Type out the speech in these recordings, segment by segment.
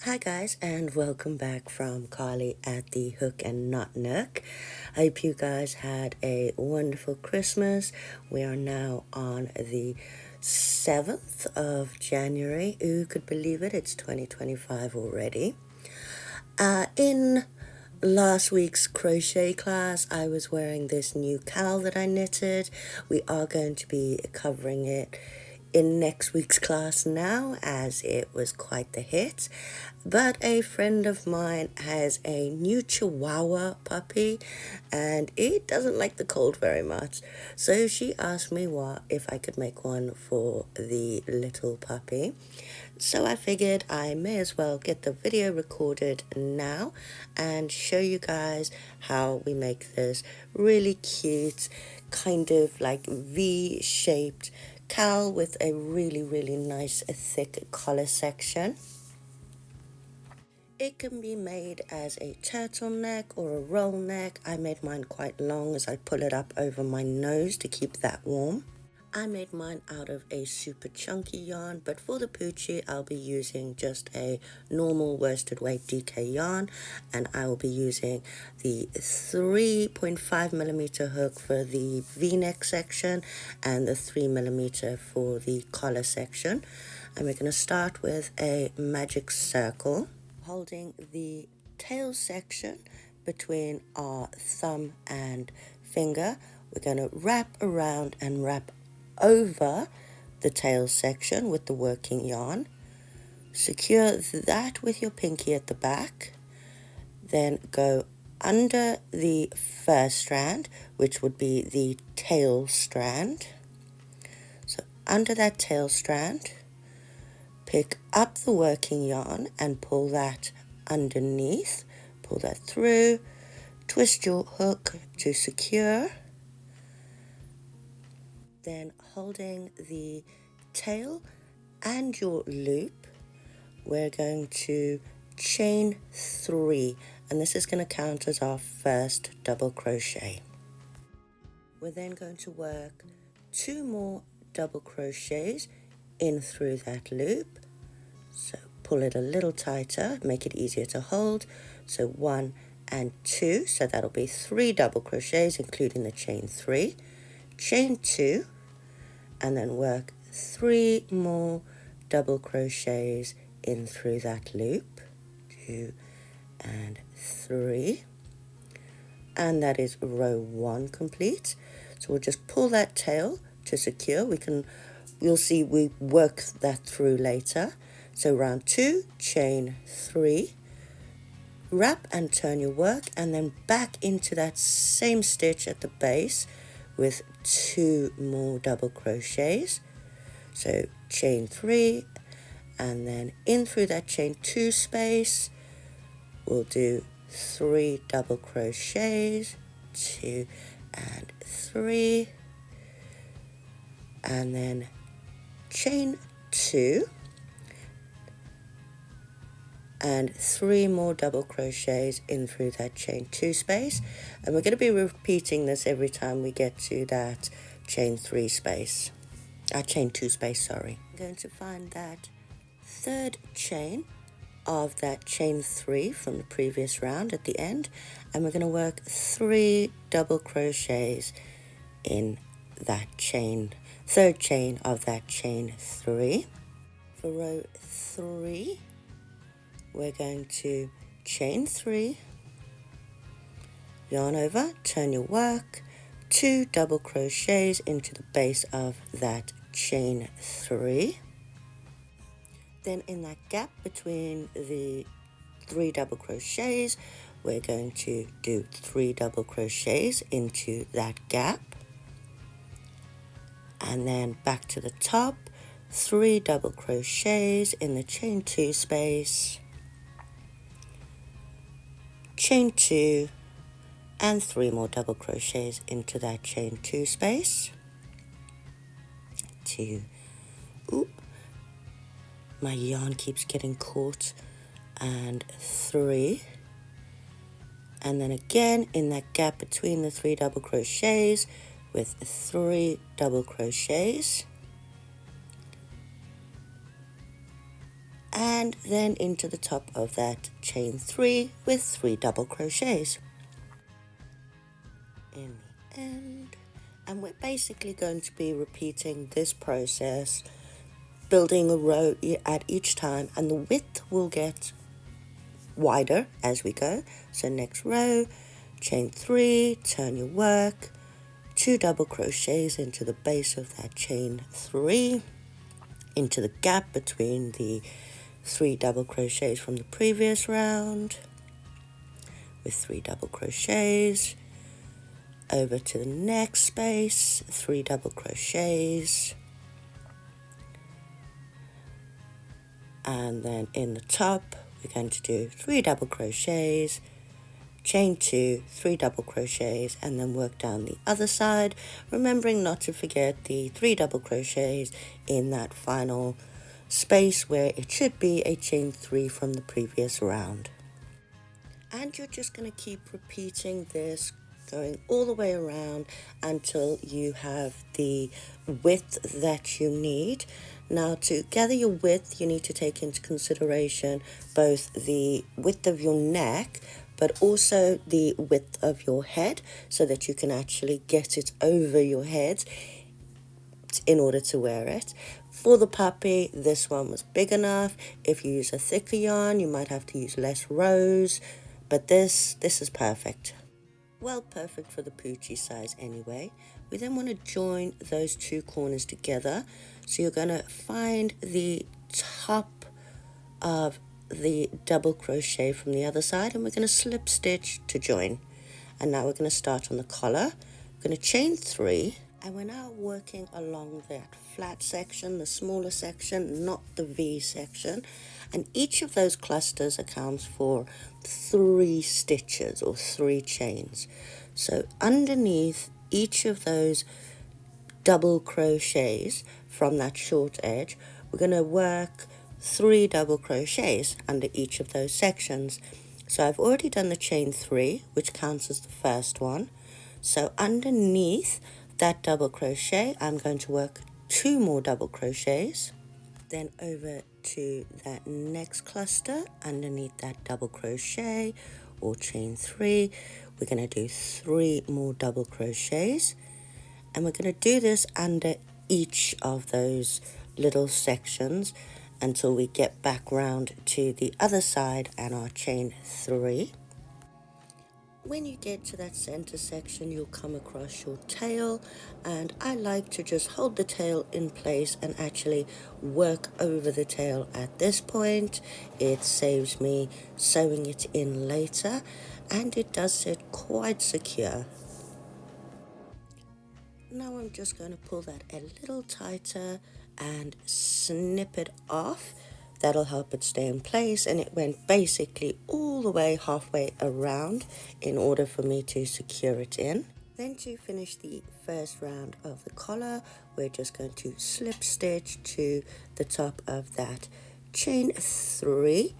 Hi guys, and welcome back from Carly at the Hook and Knot Nook. I hope you guys had a wonderful Christmas. We are now on the 7th of January. Who could believe it? It's 2025 already. In last week's crochet class, I was wearing this new cowl that I knitted. We are going to be covering it in next week's class now, as it was quite the hit. But a friend of mine has a new Chihuahua puppy, and it doesn't like the cold very much. So she asked me if I could make one for the little puppy. So I figured I may as well get the video recorded now and show you guys how we make this really cute, kind of like V-shaped cowl with a really nice thick collar section. It can be made as a turtleneck or a roll neck. I made mine quite long as I pull it up over my nose to keep that warm. I made mine out of a super chunky yarn, but for the poochie I'll be using just a normal worsted weight DK yarn, and I will be using the 3.5mm hook for the V-neck section and the 3mm for the collar section. And we're going to start with a magic circle, holding the tail section between our thumb and finger. We're going to wrap around and wrap over the tail section with the working yarn. Secure that with your pinky at the back. Then go under the first strand, which would be the tail strand. So under that tail strand, pick up the working yarn and pull that underneath. Pull that through. Twist your hook to secure. Then holding the tail and your loop, we're going to chain 3, and this is going to count as our first double crochet. We're then going to work 2 more double crochets in through that loop. So pull it a little tighter, make it easier to hold. So 1 and 2, so that'll be 3 double crochets including the chain 3. Chain 2, and then work 3 more double crochets in through that loop. 2 and 3. And that is row 1 complete. So we'll just pull that tail to secure. You'll see we work that through later. So round 2, chain 3, wrap and turn your work, and then back into that same stitch at the base with 2 more double crochets. So chain 3, and then in through that chain 2 space we'll do 3 double crochets, 2 and 3, and then chain 2 and 3 more double crochets in through that chain 2 space, and we're going to be repeating this every time we get to that chain 2 space, sorry. I'm going to find that third chain of that chain 3 from the previous round at the end, and we're going to work 3 double crochets in that third chain of that chain 3. For row 3, we're going to chain 3, yarn over, turn your work, 2 double crochets into the base of that chain 3. Then in that gap between the 3 double crochets, we're going to do 3 double crochets into that gap. And then back to the top, 3 double crochets in the chain 2 space, chain 2, and 3 more double crochets into that chain 2 space. 2, my yarn keeps getting caught, and 3, and then again in that gap between the 3 double crochets with 3 double crochets, and then into the top of that chain 3 with 3 double crochets in the end. And we're basically going to be repeating this process, building a row at each time, and the width will get wider as we go. So next row, chain 3, turn your work, 2 double crochets into the base of that chain 3, into the gap between the 3 double crochets from the previous round with 3 double crochets, over to the next space, 3 double crochets, and then in the top we're going to do 3 double crochets, chain 2, 3 double crochets, and then work down the other side, remembering not to forget the 3 double crochets in that final space where it should be a chain 3 from the previous round. And you're just going to keep repeating this, going all the way around until you have the width that you need. Now, to gather your width, you need to take into consideration both the width of your neck, but also the width of your head, so that you can actually get it over your head in order to wear it. For the puppy, this one was big enough. If you use a thicker yarn, you might have to use less rows, but this is perfect. Well, perfect for the Poochie size anyway. We then want to join those 2 corners together. So you're going to find the top of the double crochet from the other side, and we're going to slip stitch to join. And now we're going to start on the collar. We're going to chain 3, and we're now working along that flat section, the smaller section, not the V section. And each of those clusters accounts for 3 stitches or 3 chains. So underneath each of those double crochets from that short edge, we're going to work 3 double crochets under each of those sections. So I've already done the chain 3, which counts as the first one. So underneath that double crochet, I'm going to work 2 more double crochets. Then over to that next cluster, underneath that double crochet or chain 3, we're going to do 3 more double crochets, and we're going to do this under each of those little sections until we get back round to the other side and our chain 3. When you get to that center section, you'll come across your tail, and I like to just hold the tail in place and actually work over the tail at this point. It saves me sewing it in later, and it does sit quite secure. Now I'm just going to pull that a little tighter and snip it off. That'll help it stay in place, and it went basically all the way halfway around in order for me to secure it in. Then to finish the first round of the collar, we're just going to slip stitch to the top of that chain 3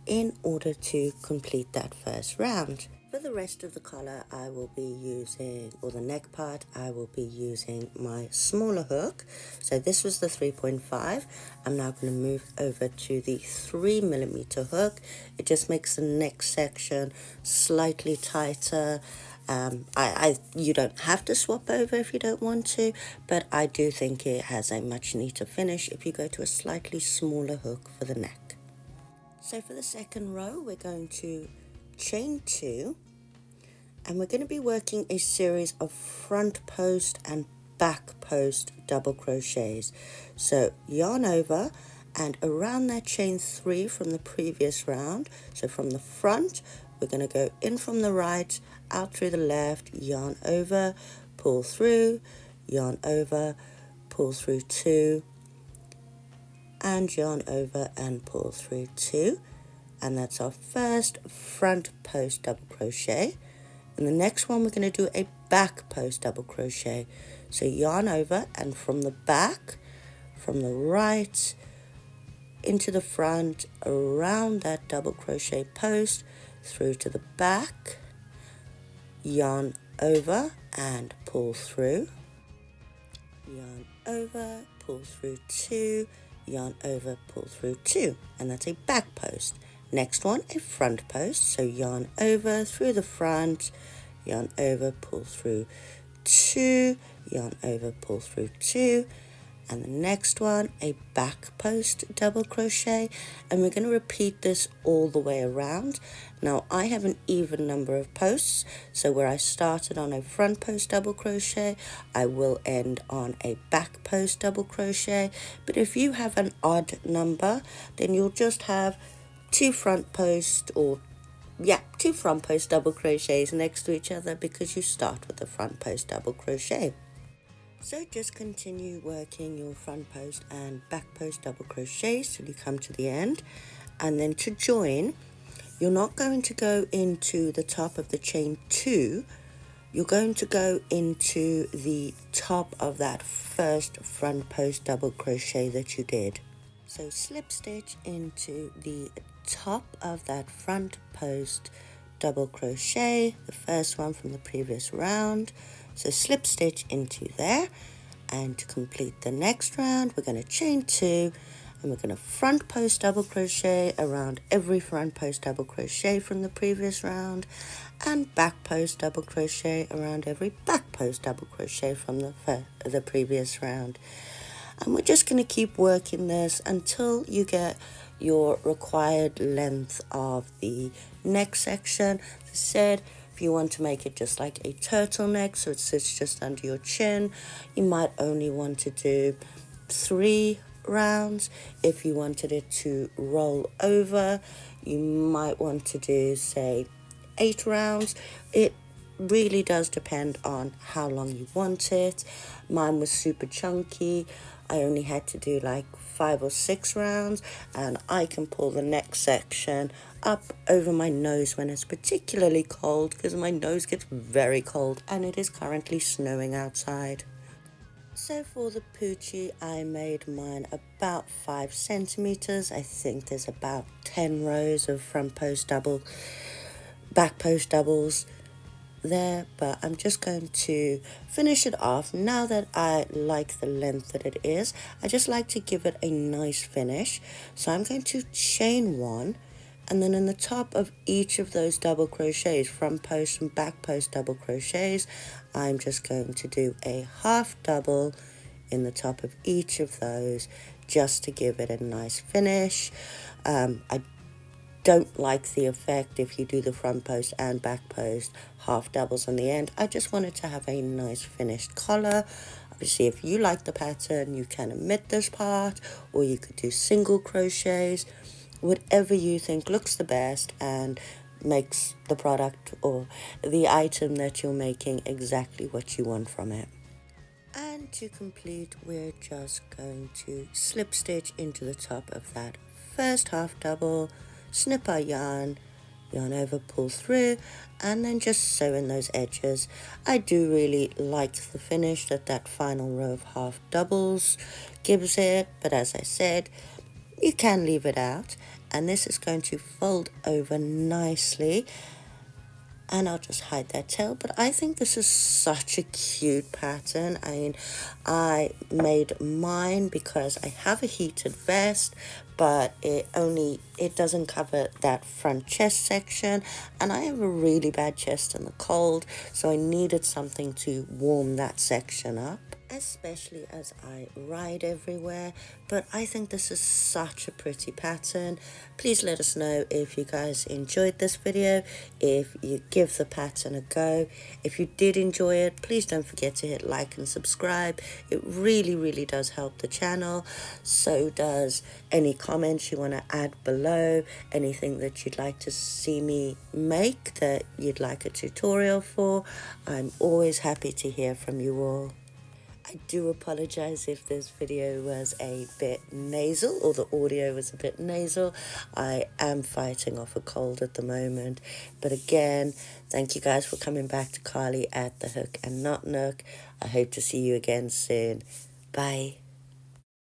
in order to complete that first round. For the rest of the collar, I will be using, or the neck part, I will be using my smaller hook. So this was the 3.5. I'm now going to move over to the 3mm hook. It just makes the neck section slightly tighter. You don't have to swap over if you don't want to, but I do think it has a much neater finish if you go to a slightly smaller hook for the neck. So for the second row, we're going to chain 2, and we're going to be working a series of front post and back post double crochets. So yarn over and around that chain 3 from the previous round. So from the front, we're going to go in from the right, out through the left, yarn over, pull through, yarn over, pull through 2, and yarn over and pull through 2. And that's our first front post double crochet. And the next one, we're going to do a back post double crochet. So yarn over, and from the back, from the right into the front, around that double crochet post, through to the back, yarn over and pull through, yarn over, pull through 2, yarn over, pull through 2, and that's a back post. Next one, a front post, so yarn over through the front, yarn over, pull through 2, yarn over, pull through 2, and the next one, a back post double crochet, and we're going to repeat this all the way around. Now I have an even number of posts, so where I started on a front post double crochet, I will end on a back post double crochet, but if you have an odd number, then you'll just have 2 front post or two front post double crochets next to each other because you start with the front post double crochet. So just continue working your front post and back post double crochets till you come to the end, and then to join, you're not going to go into the top of the chain 2, you're going to go into the top of that first front post double crochet that you did. So slip stitch into the top of that front post double crochet, the first one from the previous round. So slip stitch into there, and to complete the next round we're going to chain 2, and we're going to front post double crochet around every front post double crochet from the previous round, and back post double crochet around every back post double crochet from the previous round. And we're just going to keep working this until you get your required length of the neck section. As I said, if you want to make it just like a turtleneck, so it sits just under your chin, you might only want to do 3 rounds. If you wanted it to roll over, you might want to do, say, 8 rounds. It really does depend on how long you want it. Mine was super chunky. I only had to do like 5 or 6 rounds, and I can pull the neck section up over my nose when it's particularly cold, because my nose gets very cold and it is currently snowing outside. So for the poochie, I made mine about 5 centimeters. I think there's about 10 rows of front post double, back post doubles there, but I'm just going to finish it off. Now that I like the length that it is, I just like to give it a nice finish. So I'm going to chain 1, and then in the top of each of those double crochets, front post and back post double crochets, I'm just going to do a half double in the top of each of those just to give it a nice finish. I don't like the effect if you do the front post and back post half doubles on the end. I just wanted to have a nice finished collar. Obviously, if you like the pattern, you can omit this part, or you could do single crochets, whatever you think looks the best and makes the product or the item that you're making exactly what you want from it. And to complete, we're just going to slip stitch into the top of that first half double, snip our yarn over, pull through, and then just sew in those edges. I do really like the finish that final row of half doubles gives it, but as I said, you can leave it out, and this is going to fold over nicely, and I'll just hide that tail. But I think this is such a cute pattern. I mean, I made mine because I have a heated vest, but it doesn't cover that front chest section, and I have a really bad chest in the cold, so I needed something to warm that section up, especially as I ride everywhere. But I think this is such a pretty pattern. Please let us know if you guys enjoyed this video, if you give the pattern a go. If you did enjoy it, please don't forget to hit like and subscribe. It really does help the channel. So does any comments you want to add below, anything that you'd like to see me make that you'd like a tutorial for. I'm always happy to hear from you all. I do apologize if this video was a bit nasal, or the audio was a bit nasal. I am fighting off a cold at the moment. But again, thank you guys for coming back to Carly at the Hook and Knot Nook. I hope to see you again soon. Bye.